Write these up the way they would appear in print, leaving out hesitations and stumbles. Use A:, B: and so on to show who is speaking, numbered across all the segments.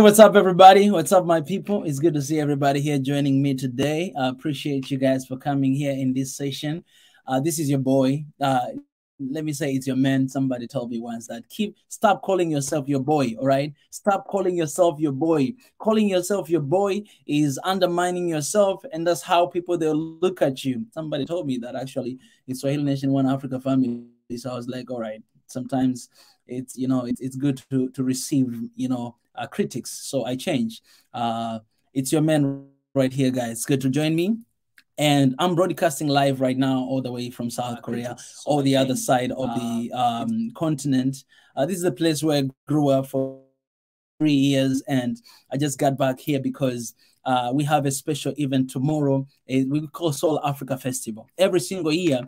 A: what's up, everybody? What's up, my people? It's good to see everybody here joining me today. I appreciate you guys for coming here in this session. This is your boy. Let me say it's your man. Somebody told me once that stop calling yourself your boy, all right? Stop calling yourself your boy. Calling yourself your boy is undermining yourself, and that's how people, they'll look at you. Somebody told me that actually it's Swahili Nation, One Africa family. So I was like, all right, sometimes it's, it's good to receive, critics. So I change. It's your man right here, guys. Good to join me. And I'm broadcasting live right now all the way from South Korea, or the other side of the continent. This is the place where I grew up for 3 years, and I just got back here because we have a special event tomorrow. We call Seoul Africa Festival. Every single year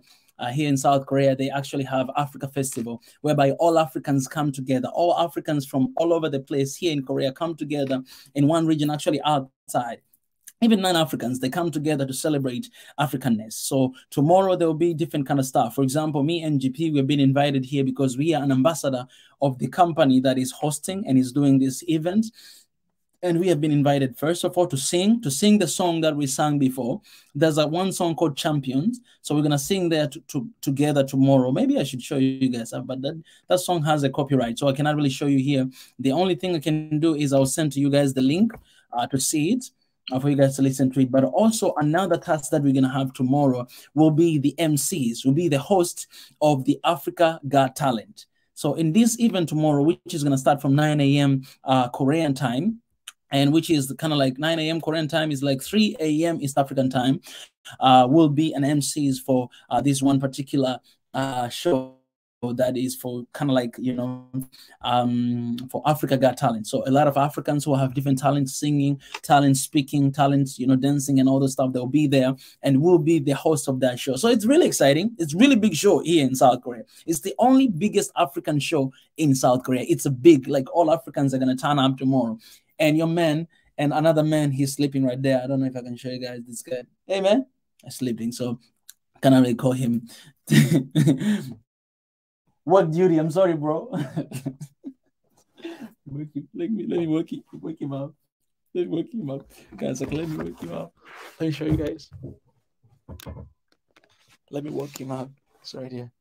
A: here in South Korea, they actually have Africa Festival, whereby all Africans come together. All Africans from all over the place here in Korea come together in one region, actually outside. Even non-Africans, they come together to celebrate Africanness. So tomorrow there will be different kind of stuff. For example, me and GP, we've been invited here because we are an ambassador of the company that is hosting and is doing this event. And we have been invited, first of all, to sing the song that we sang before. There's one song called Champions. So we're going to sing there together tomorrow. Maybe I should show you guys, but that song has a copyright, so I cannot really show you here. The only thing I can do is I'll send to you guys the link to see it, for you guys to listen to it. But also another task that we're going to have tomorrow will be the MCs, will be the host of the Africa Got Talent. So in this event tomorrow, which is going to start from 9 a.m. Korean time, and which is kind of like 9 a.m. Korean time is like 3 a.m. East African time, will be an MCs for this one particular show that is for kind of like, for Africa Got Talent. So a lot of Africans who have different talents, singing, talents, speaking, talents, dancing and all the stuff, they'll be there and will be the host of that show. So it's really exciting. It's really big show here in South Korea. It's the only biggest African show in South Korea. It's a big, like all Africans are going to turn up tomorrow. And your man and another man, he's sleeping right there. I don't know if I can show you guys this guy. Hey, man, I'm sleeping. So I cannot really call him. What duty? I'm sorry, bro. Let me wake him up. Let me wake him up. Guys, like, let me wake him up. Let me show you guys. Let me wake him up. It's right here.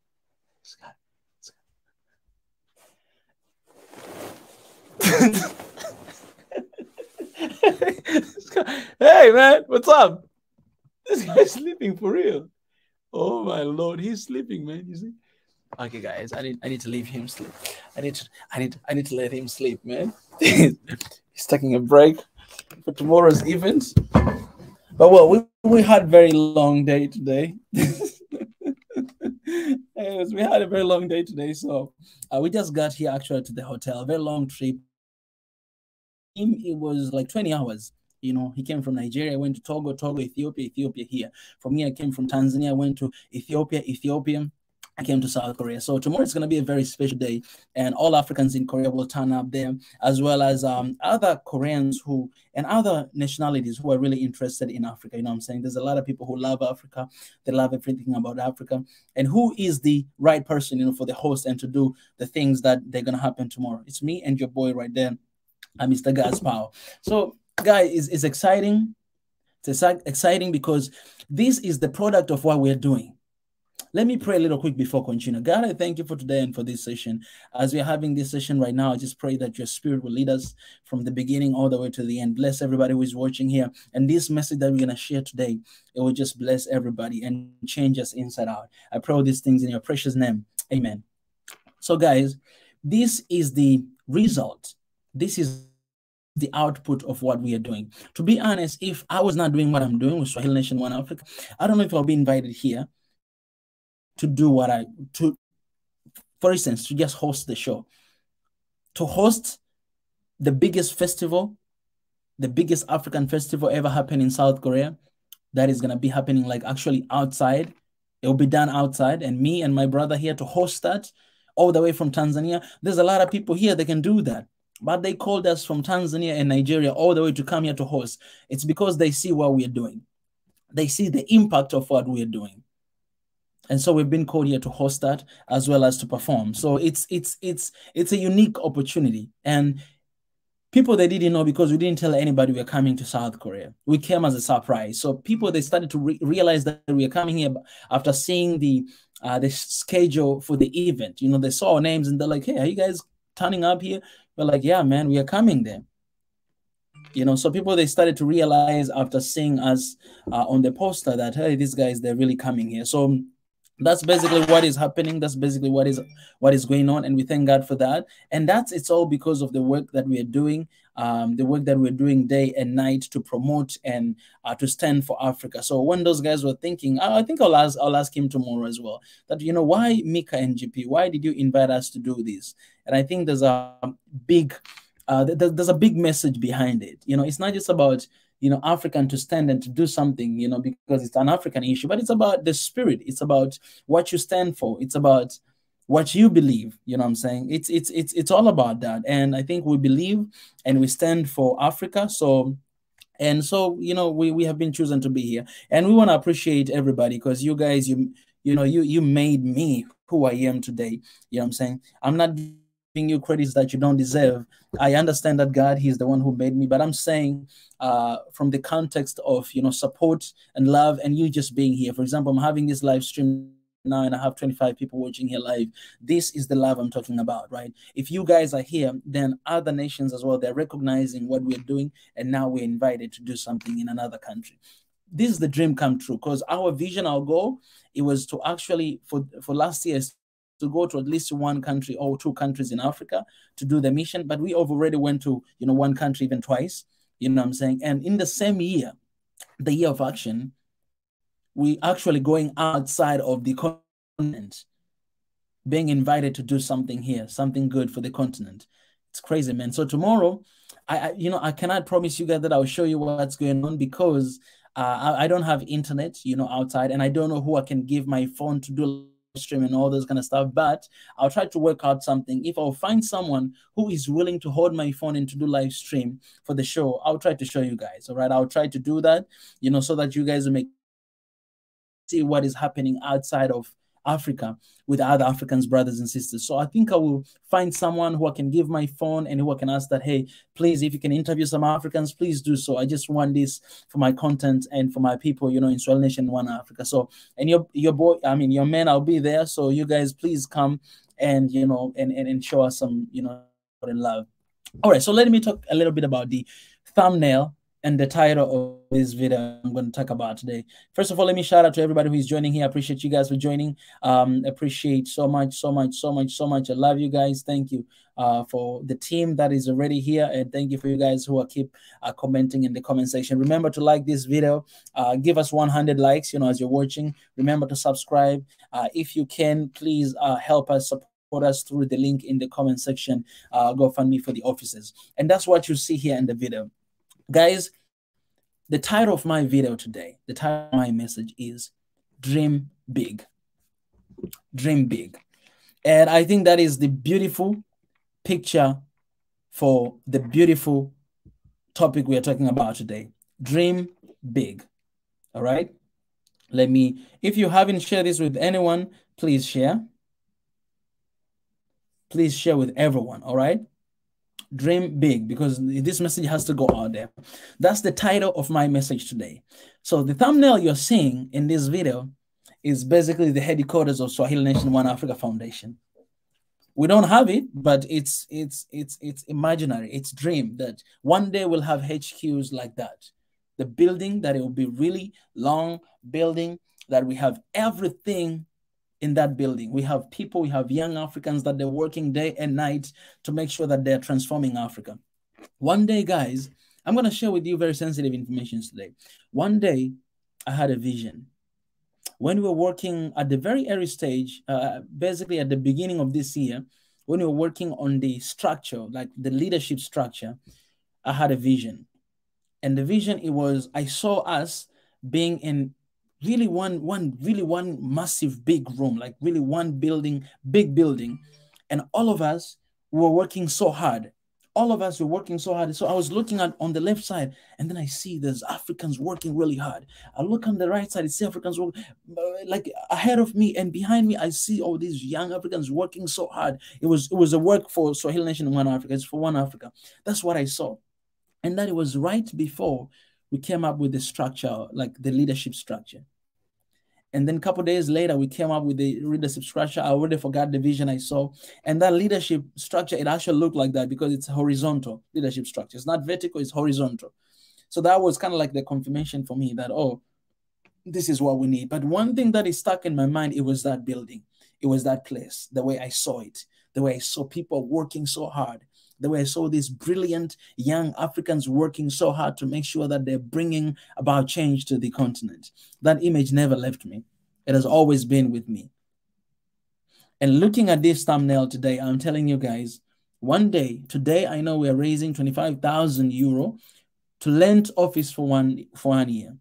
A: Hey, man, what's up? This guy's sleeping for real. Oh my Lord, he's sleeping, man. You see? Okay, guys, I need to leave him sleep. I need to let him sleep, man. He's taking a break for tomorrow's event. But well, we had a very long day today. Anyways, we had a very long day today, so we just got here actually to the hotel. A very long trip. It was like 20 hours. He came from Nigeria, went to Togo, Ethiopia here. From here, I came from Tanzania, went to Ethiopia. I came to South Korea. So tomorrow is going to be a very special day, and all Africans in Korea will turn up there, as well as other Koreans and other nationalities who are really interested in Africa. You know what I'm saying? There's a lot of people who love Africa. They love everything about Africa. And who is the right person, for the host and to do the things that they're going to happen tomorrow? It's me and your boy right there, Mr. Gaspar. So, guys, it's exciting. It's exciting because this is the product of what we're doing. Let me pray a little quick before continuing. God, I thank you for today and for this session. As we're having this session right now, I just pray that your spirit will lead us from the beginning all the way to the end. Bless everybody who is watching here. And this message that we're going to share today, it will just bless everybody and change us inside out. I pray all these things in your precious name. Amen. So, guys, this is the result. This is the output of what we are doing. To be honest, if I was not doing what I'm doing with Swahili Nation One Africa, I don't know if I'll be invited here to do for instance, to just host the show, to host the biggest festival, the biggest African festival ever happened in South Korea. That is going to be happening like actually outside. It will be done outside, and me and my brother here to host that all the way from Tanzania. There's a lot of people here that can do that, but they called us from Tanzania and Nigeria all the way to come here to host. It's because they see what we are doing. They see the impact of what we are doing. And so we've been called here to host that as well as to perform. So it's a unique opportunity. And People, they didn't know because we didn't tell anybody we were coming to South Korea. We came as a surprise. So people, they started to realize that we are coming here after seeing the schedule for the event. You know, they saw our names and they're like, hey, are you guys turning up here? We're like, yeah, man, we are coming there. You know, so people, they started to realize after seeing us on the poster that, hey, these guys, they're really coming here. So that's basically what is happening. That's basically what is going on, and we thank God for that. And it's all because of the work that we are doing, the work that we're doing day and night to promote and to stand for Africa. So when those guys were thinking, I think I'll ask him tomorrow as well, that, you know, why Mika and GP? Why did you invite us to do this? And I think there's a big message behind it. You know, it's not just about, you know, African to stand and to do something, you know, because it's an African issue, but it's about the spirit. It's about what you stand for. It's about what you believe. You know what I'm saying? It's all about that. And I think we believe and we stand for Africa. So, you know, we have been chosen to be here, and we want to appreciate everybody, because you guys, you made me who I am today. You know what I'm saying? I'm not giving you credits that you don't deserve. I understand that God, He's the one who made me, but I'm saying from the context of, you know, support and love, and you just being here. For example, I'm having this live stream now and I have 25 people watching here live. This is the love I'm talking about, right? If you guys are here, then other nations as well, they're recognizing what we're doing, and now we're invited to do something in another country. This is the dream come true, because our vision, our goal, it was to actually, for last year, to go to at least one country or two countries in Africa to do the mission. But we already went to, you know, one country even twice, you know what I'm saying? And in the same year, the year of action, we actually going outside of the continent, being invited to do something here, something good for the continent. It's crazy, man. So tomorrow, I cannot promise you guys that I'll show you what's going on, because I don't have internet, you know, outside, and I don't know who I can give my phone to do stream and all those kind of stuff, but I'll try to work out something. If I'll find someone who is willing to hold my phone and to do live stream for the show, I'll try to show you guys. All right, I'll try to do that, you know, so that you guys will see what is happening outside of Africa with other Africans, brothers and sisters. So I think I will find someone who I can give my phone and who I can ask that, hey, please, if you can interview some Africans, please do so. I just want this for my content and for my people, you know, in Swahili Nation One Africa. So, and your boy, I mean, your man, I'll be there. So you guys, please come and, you know, and show us some, you know, love. All right, so let me talk a little bit about the thumbnail and the title of this video I'm going to talk about today. First of all, let me shout out to everybody who is joining here. I appreciate you guys for joining. Appreciate so much. I love you guys. Thank you for the team that is already here, and thank you for you guys who are keep commenting in the comment section. Remember to like this video. Give us 100 likes, you know, as you're watching. Remember to subscribe. If you can, please help us support us through the link in the comment section. GoFundMe for the offices, and that's what you see here in the video. Guys, the title of my video today, the title of my message is Dream Big. Dream Big. And I think that is the beautiful picture for the beautiful topic we are talking about today. Dream Big. All right? If you haven't shared this with anyone, please share. Please share with everyone, all right? Dream big, because this message has to go out there. That's the title of my message today. So the thumbnail you're seeing in this video is basically the headquarters of Swahili Nation One Africa Foundation. We don't have it, but it's imaginary. It's dream that one day we'll have HQs like that. The building, that it will be really long building, that we have everything in that building. We have people, we have young Africans that they're working day and night to make sure that they're transforming Africa. One day, guys, I'm going to share with you very sensitive information today. One day, I had a vision. When we were working at the very early stage, basically at the beginning of this year, when we were working on the structure, like the leadership structure, I had a vision. And the vision, it was, I saw us being in really one massive big room, like really one building, big building. And all of us were working so hard all of us were working so hard. So I was looking at on the left side, and then I see there's Africans working really hard. I look on the right side, I see Africans working like ahead of me, and behind me I see all these young Africans working so hard. It was a work for Swahili Nation in One Africa. It's for One Africa. That's what I saw. And that it was right before we came up with the structure, like the leadership structure. And then a couple of days later, we came up with the leadership structure. I already forgot the vision I saw. And that leadership structure, it actually looked like that because it's a horizontal leadership structure. It's not vertical, it's horizontal. So that was kind of like the confirmation for me that, oh, this is what we need. But one thing that is stuck in my mind, it was that building. It was that place, the way I saw it, the way I saw people working so hard, the way I saw these brilliant young Africans working so hard to make sure that they're bringing about change to the continent. That image never left me. It has always been with me. And looking at this thumbnail today, I'm telling you guys, one day, today, I know we're raising 25,000 euro to lend office for one year.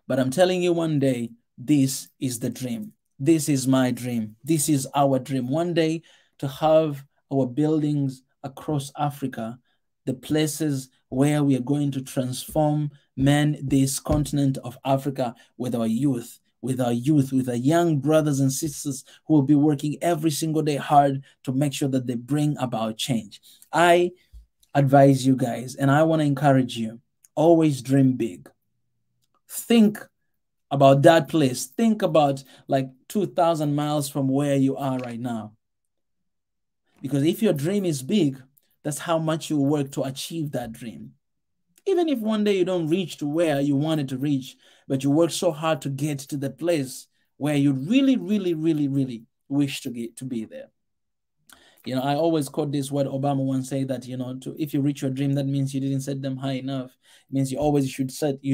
A: But I'm telling you one day, this is the dream. This is my dream. This is our dream. One day to have our buildings across Africa, the places where we are going to transform, this continent of Africa with our youth, with our young brothers and sisters who will be working every single day hard to make sure that they bring about change. I advise you guys, and I want to encourage you, always dream big. Think about that place. Think about like 2,000 miles from where you are right now. Because if your dream is big, that's how much you work to achieve that dream. Even if one day you don't reach to where you wanted to reach, but you work so hard to get to the place where you really, really, really, really wish to be there. You know, I always quote this what Obama once said that, you know, if you reach your dream, that means you didn't set them high enough. It means you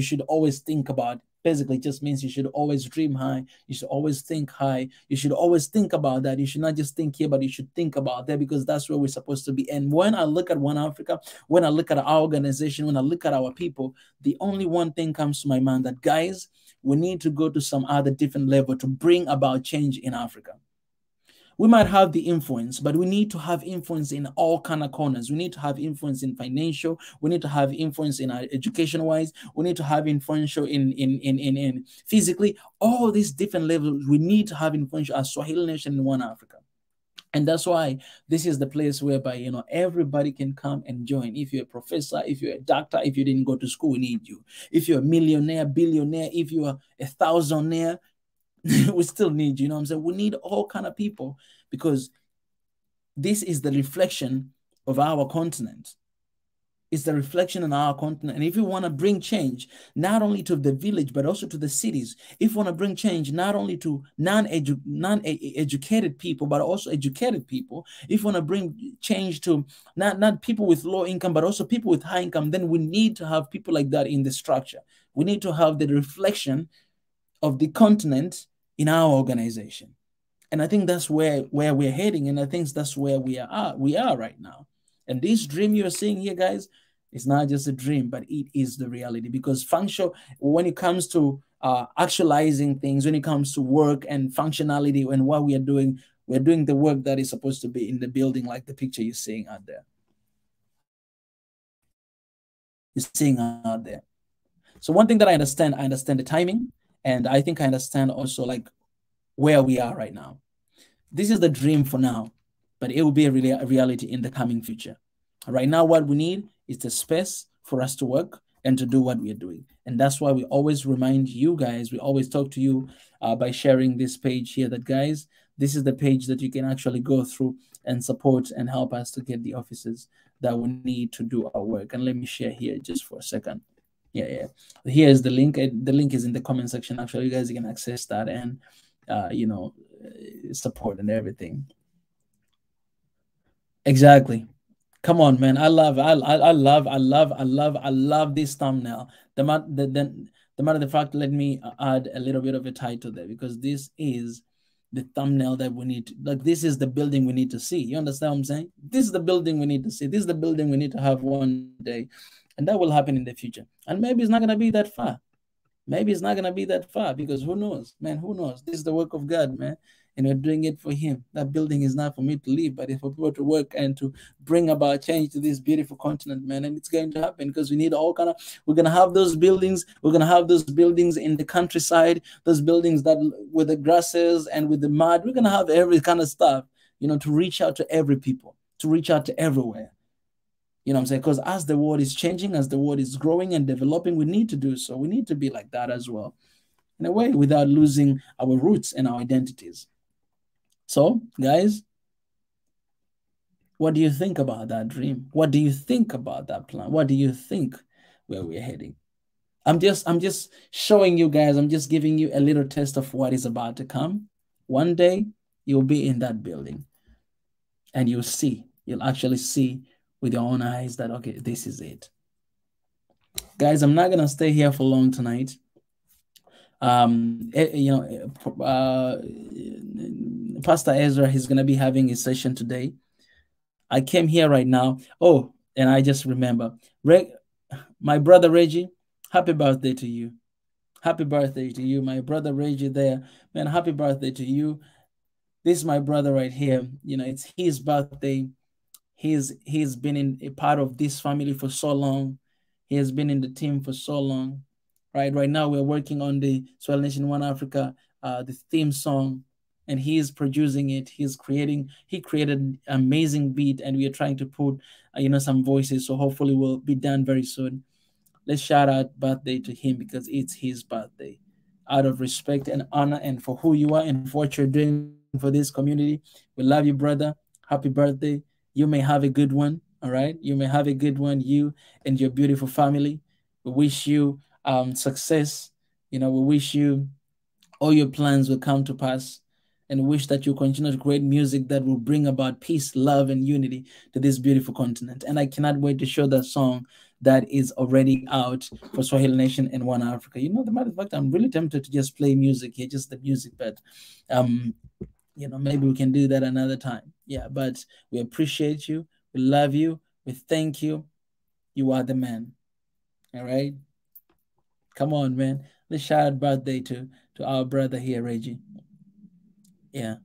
A: should always think about. Basically, it just means you should always dream high. You should always think high. You should always think about that. You should not just think here, but you should think about that, because that's where we're supposed to be. And when I look at One Africa, when I look at our organization, when I look at our people, the only one thing comes to my mind that, guys, we need to go to some other different level to bring about change in Africa. We might have the influence, but we need to have influence in all kind of corners. We need to have influence in financial. We need to have influence in our education-wise. We need to have influential in physically. All these different levels, we need to have influence as Swahili Nation in One Africa. And that's why this is the place whereby, you know, everybody can come and join. If you're a professor, if you're a doctor, if you didn't go to school, we need you. If you're a millionaire, billionaire, if you are a thousandaire, we still need you, know what I'm saying? We need all kind of people, because this is the reflection of our continent. It's the reflection on our continent. And if you want to bring change, not only to the village, but also to the cities, if you want to bring change, not only to non-educated people, but also educated people, if you want to bring change to not people with low income, but also people with high income, then we need to have people like that in the structure. We need to have the reflection of the continent in our organization. And I think that's where we're heading. And I think that's where we are right now. And this dream you're seeing here, guys, is not just a dream, but it is the reality. Because when it comes to actualizing things, when it comes to work and functionality and what we are doing, we're doing the work that is supposed to be in the building, like the picture you're seeing out there. You're seeing out there. So one thing that I understand the timing. And I think I understand also like where we are right now. This is the dream for now, but it will be a reality in the coming future. Right now, what we need is the space for us to work and to do what we are doing. And that's why we always remind you guys, we always talk to you by sharing this page here, that, guys, this is the page that you can actually go through and support and help us to get the offices that we need to do our work. And let me share here just for a second. Yeah. Here's the link. The link is in the comment section. Actually, you guys can access that and, you know, support and everything. Exactly. Come on, man. I love this thumbnail. The matter of fact, let me add a little bit of a title there, because this is the thumbnail that we need to, like, this is the building we need to see. You understand what I'm saying? This is the building we need to see. This is the building we need to have one day. And that will happen in the future. And maybe it's not going to be that far. Maybe it's not going to be that far, because who knows, man? Who knows? This is the work of God, man. And we're doing it for Him. That building is not for me to leave, but it's for people to work and to bring about change to this beautiful continent, man. And it's going to happen, because we need we're going to have those buildings. We're going to have those buildings in the countryside, those buildings that with the grasses and with the mud. We're going to have every kind of stuff, to reach out to every people, to reach out to everywhere. You know what I'm saying? Because as the world is changing, as the world is growing and developing, we need to do so. We need to be like that as well, in a way, without losing our roots and our identities. So, guys, what do you think about that dream? What do you think about that plan? What do you think where we're heading? I'm just showing you guys, I'm just giving you a little taste of what is about to come. One day, you'll be in that building, and you'll actually see with your own eyes that, okay, this is it. Guys, I'm not gonna stay here for long tonight. Pastor Ezra, he's gonna be having his session today. I came here right now. Oh, and I just remember, my brother Reggie, happy birthday to you. Happy birthday to you, my brother Reggie there. Man, happy birthday to you. This is my brother right here. It's his birthday. He's been in a part of this family for so long. He has been in the team for so long. Right now we're working on the Swahili Nation One Africa, the theme song, and he is producing it. He created an amazing beat, and we are trying to put some voices, so hopefully will be done very soon. Let's shout out birthday to him, because it's his birthday. Out of respect and honor, and for who you are and for what you're doing for this community, we love you, brother. Happy birthday. You may have a good one. All right, you may have a good one, you and your beautiful family. We wish you success. We wish you all your plans will come to pass, and wish that you continue to create music that will bring about peace, love, and unity to this beautiful continent. And I cannot wait to show that song that is already out for Swahili Nation and One Africa. The matter of fact, I'm really tempted to just play music here, just the music, but maybe we can do that another time. Yeah, but we appreciate you. We love you. We thank you. You are the man. All right. Come on, man. Let's shout out birthday to our brother here, Reggie. Yeah.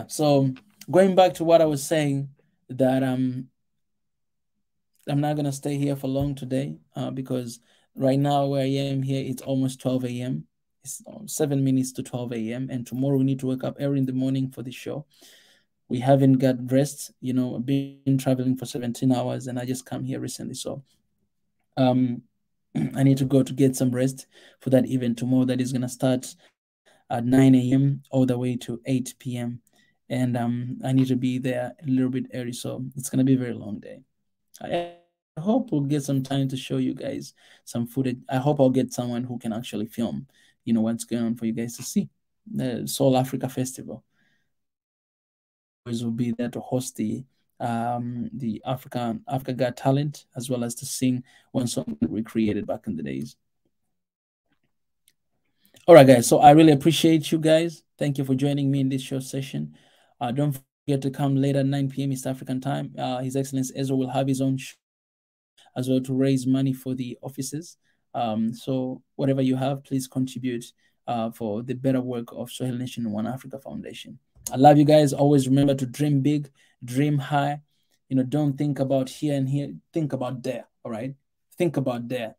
A: So going back to what I was saying, that I'm not gonna stay here for long today, because right now where I am here, it's almost 12 a.m. It's 7 minutes to 12 a.m. and tomorrow we need to wake up early in the morning for the show. We haven't got rest. I've been traveling for 17 hours and I just come here recently. So I need to go to get some rest for that event tomorrow that is going to start at 9 a.m. all the way to 8 p.m. And I need to be there a little bit early. So it's going to be a very long day. I hope we'll get some time to show you guys some footage. I hope I'll get someone who can actually film, what's going on for you guys to see. The Soul Africa Festival will be there to host the Africa Got Talent, as well as to sing one song that we created back in the days. All right, guys. So I really appreciate you guys. Thank you for joining me in this short session. Don't forget to come later at 9 p.m. East African time. His Excellency Ezra will have his own show as well to raise money for the offices. So whatever you have, please contribute for the better work of Swahili Nation One Africa Foundation. I love you guys. Always remember to dream big, dream high. Don't think about here and here. Think about there. All right. Think about there.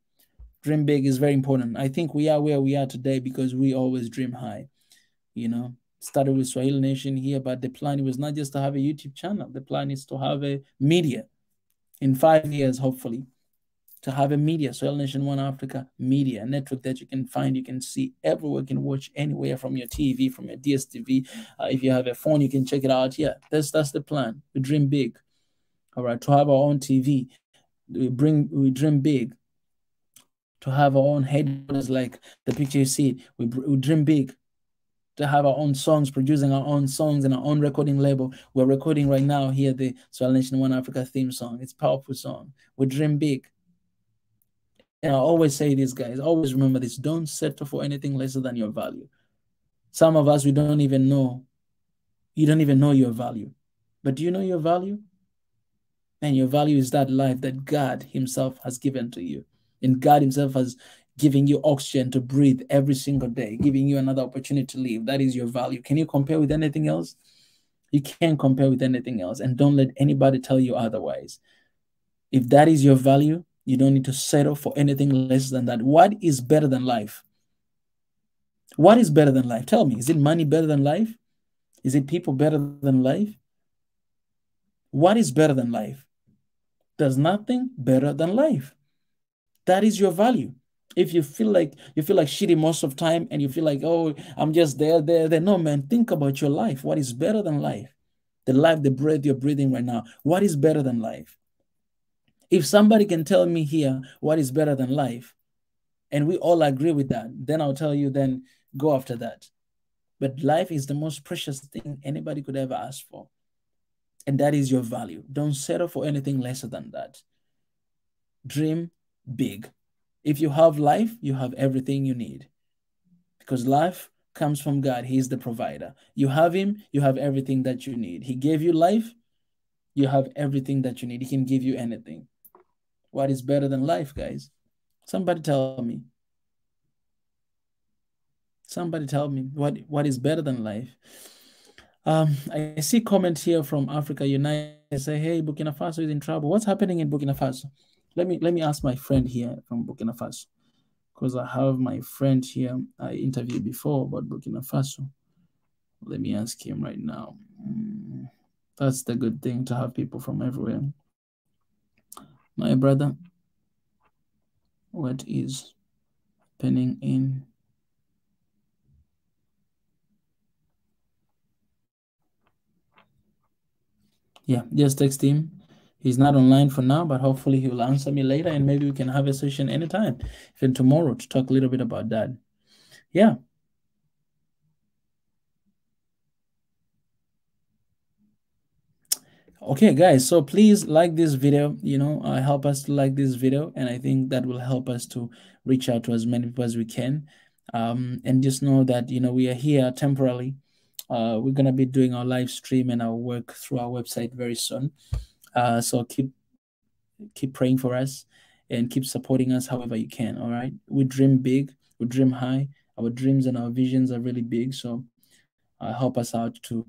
A: Dream big is very important. I think we are where we are today because we always dream high. Started with Swahili Nation here, but the plan was not just to have a YouTube channel. The plan is to have a media in 5 years, hopefully, to have a media, Swahili Nation One Africa media network that you can find, you can see everywhere, you can watch anywhere from your TV, from your DSTV. If you have a phone, you can check it out. Yeah, that's the plan. We dream big. All right, to have our own TV, we dream big. To have our own headquarters, like the picture you see, we dream big. To have our own songs, producing our own songs and our own recording label. We're recording right now here the Swahili Nation One Africa theme song. It's a powerful song. We dream big. And I always say this, guys, always remember this. Don't settle for anything lesser than your value. Some of us, we don't even know. You don't even know your value. But do you know your value? And your value is that life that God himself has given to you. And God himself has giving you oxygen to breathe every single day, giving you another opportunity to live. That is your value. Can you compare with anything else? You can't compare with anything else. And don't let anybody tell you otherwise. If that is your value, you don't need to settle for anything less than that. What is better than life? What is better than life? Tell me, is it money better than life? Is it people better than life? What is better than life? There's nothing better than life. That is your value. If you feel like shitty most of the time and you feel like, oh, I'm just there. No, man, think about your life. What is better than life? The life, the breath you're breathing right now. What is better than life? If somebody can tell me here what is better than life, and we all agree with that, then I'll tell you, then go after that. But life is the most precious thing anybody could ever ask for. And that is your value. Don't settle for anything lesser than that. Dream big. If you have life, you have everything you need. Because life comes from God. He is the provider. You have him, you have everything that you need. He gave you life, you have everything that you need. He can give you anything. What is better than life, guys? Somebody tell me. Somebody tell me what is better than life. I see comment here from Africa United. Say, hey, Burkina Faso is in trouble. What's happening in Burkina Faso? Let me ask my friend here from Burkina Faso, because I have my friend here I interviewed before about Burkina Faso. Let me ask him right now. That's the good thing, to have people from everywhere. My brother, what is happening in just text him. He's not online for now, but hopefully he will answer me later, and maybe we can have a session anytime, even tomorrow, to talk a little bit about that. Yeah. Okay, guys, so please like this video, help us to like this video, and I think that will help us to reach out to as many people as we can. And just know that, we are here temporarily. We're going to be doing our live stream and our work through our website very soon. So keep praying for us and keep supporting us however you can. All right. We dream big, we dream high. Our dreams and our visions are really big. So help us out to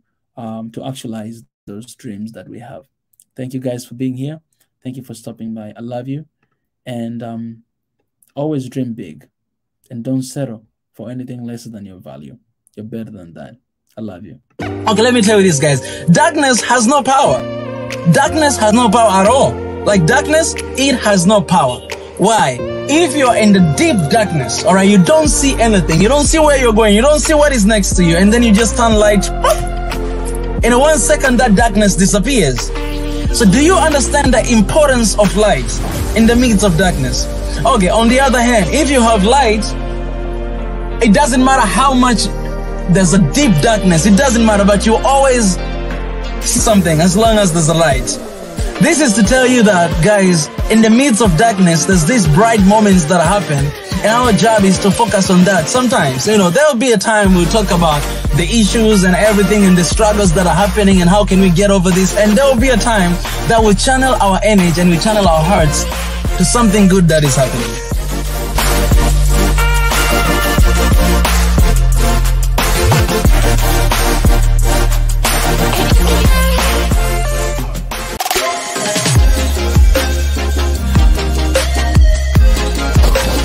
A: actualize those dreams that we have. Thank you guys for being here. Thank you for stopping by. I love you. And always dream big, and don't settle for anything lesser than your value. You're better than that. I love you. Okay, let me tell you this, guys. Darkness has no power. Darkness has no power at all. Like darkness, it has no power. Why? If you're in the deep darkness, all right, you don't see anything. You don't see where you're going. You don't see what is next to you. And then you just turn light. In 1 second, that darkness disappears. So do you understand the importance of light in the midst of darkness? Okay, on the other hand, if you have light, it doesn't matter how much there's a deep darkness. It doesn't matter, but you always see something as long as there's a light. This is to tell you that, guys, in the midst of darkness, there's these bright moments that happen, and our job is to focus on that. Sometimes, there'll be a time we'll talk about the issues and everything and the struggles that are happening and how can we get over this. And there'll be a time that we channel our energy and we channel our hearts to something good that is happening.